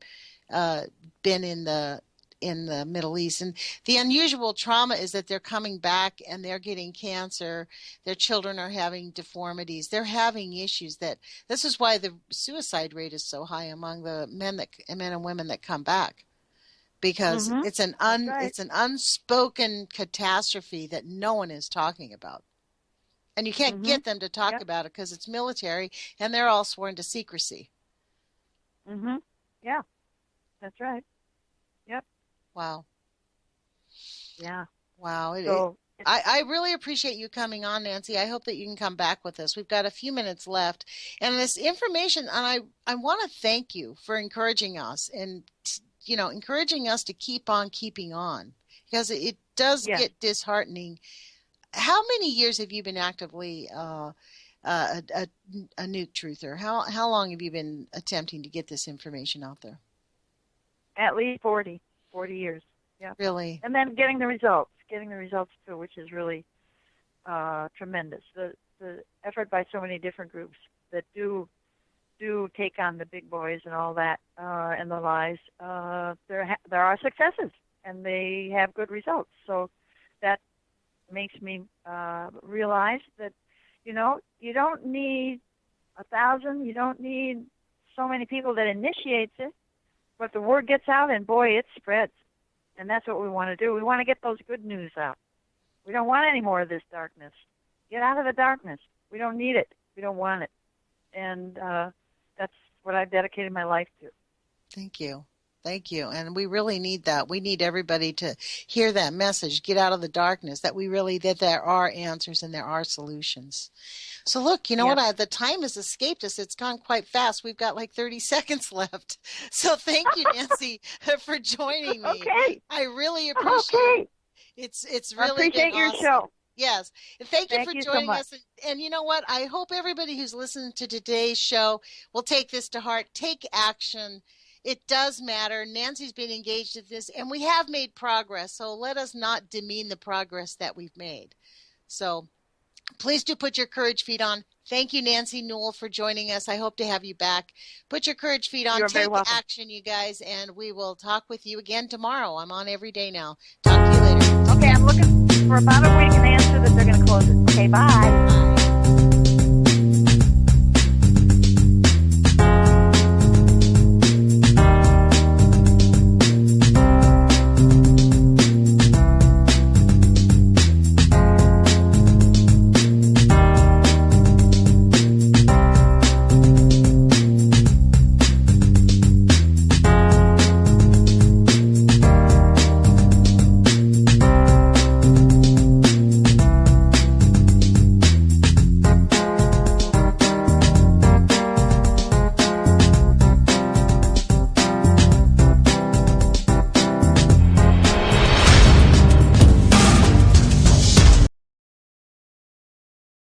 D: been in the Middle East. And the unusual trauma is that they're coming back and they're getting cancer. Their children are having deformities. They're having issues this is why the suicide rate is so high among the men and women that come back, because it's an unspoken catastrophe that no one is talking about. And you can't get them to talk about it because it's military and they're all sworn to secrecy.
C: Yeah, that's right. Yep.
D: Wow.
C: Yeah.
D: Wow. I really appreciate you coming on, Nancy. I hope that you can come back with us. We've got a few minutes left. And this information, and I want to thank you for encouraging us and, encouraging us to keep on keeping on, because it does get disheartening. How many years have you been actively a nuke truther? How long have you been attempting to get this information out there?
C: At least 40 years. Yeah.
D: Really?
C: And then getting the results too, which is really tremendous. The effort by so many different groups that do take on the big boys and all that and the lies. There are successes and they have good results. So that makes me realize that you don't need 1,000. You don't need so many people that initiates it. But the word gets out, and boy, it spreads. And that's what we want to do. We want to get those good news out. We don't want any more of this darkness. Get out of the darkness. We don't need it. We don't want it. And that's what I've dedicated my life to.
D: Thank you. Thank you. And we really need that. We need everybody to hear that message, get out of the darkness, that there are answers and there are solutions. So look, you know what? The time has escaped us. It's gone quite fast. We've got like 30 seconds left. So thank you, Nancy, for joining me.
C: Okay.
D: I really appreciate it. It's really
C: I appreciate your
D: awesome.
C: show.
D: Yes. Thank you for joining us. And you know what? I hope everybody who's listening to today's show will take this to heart. Take action. It does matter. Nancy's been engaged in this, and we have made progress. So let us not demean the progress that we've made. So please do put your courage feet on. Thank you, Nancy Newell, for joining us. I hope to have you back. Put your courage feet on. Take action, you guys, and we will talk with you again tomorrow. I'm on every day now. Talk to you later.
C: Okay, I'm looking for about a week an answer that they're going to close it. Okay, bye.